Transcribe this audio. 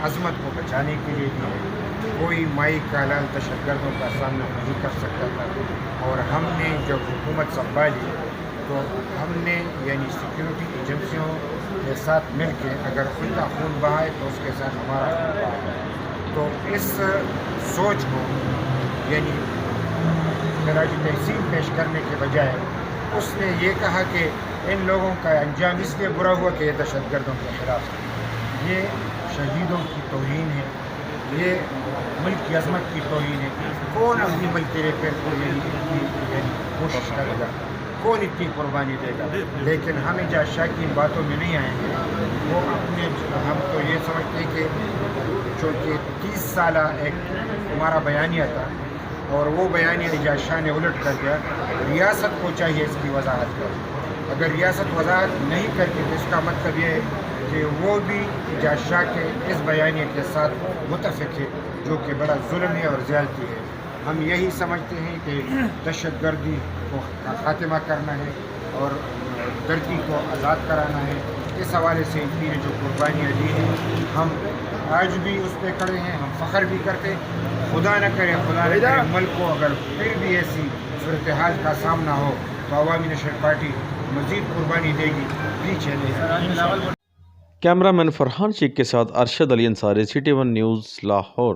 عظمت کو بچانے کے لیے بھی ہے۔ کوئی مائی کا لال دہشت گردوں کا سامنا نہیں کر سکتا تھا، اور ہم نے جب حکومت سنبھالی تو ہم نے یعنی سیکیورٹی ایجنسیوں کے ساتھ مل کے اگر ان کا خون بہائے تو اس کے ساتھ ہمارا خون بہائے، تو اس سوچ کو یعنی خراج تحسین پیش کرنے کے بجائے اس نے یہ کہا کہ ان لوگوں کا انجام اس لیے برا ہوا کہ یہ دہشت گردوں کے خلاف ہے، یہ شہیدوں کی توہین ہے، یہ ملک کی عظمت کی توہین ہے۔ کون اپنی ملک تیرے پیر کو یعنی کوشش کرے گا، کون اتنی قربانی دے گا؟ لیکن ہم اعجاز شاہ کی باتوں میں نہیں آئیں گے، وہ اپنے ہم تو یہ سمجھتے ہیں کہ چونکہ 30 سالہ ایک ہمارا بیانیہ تھا اور وہ بیانیہ اعجاز شاہ نے الٹ کر دیا، ریاست کو چاہیے اس کی وضاحت کرے۔ اگر ریاست وضاحت نہیں کرتی تو اس کا مطلب یہ ہے کہ وہ بھی اعجاز شاہ کے اس بیانیے کے ساتھ متفق ہے، جو کہ بڑا ظلم ہے اور زیادتی ہے۔ ہم یہی سمجھتے ہیں کہ دہشت گردی کو خاتمہ کرنا ہے اور دھرتی کو آزاد کرانا ہے۔ اس حوالے سے ان کی نے جو قربانیاں دی ہیں، ہم آج بھی اس پہ کھڑے ہیں، ہم فخر بھی کرتے ہیں۔ خدا نہ کرے ملک کو اگر پھر بھی ایسی صورتحال کا سامنا ہو تو عوامی نیشنل پارٹی مزید قربانی دے گی، پیچھے نہیں۔ کیمرہ مین فرحان شیخ کے ساتھ ارشد علی انصاری، CT1 نیوز، لاہور۔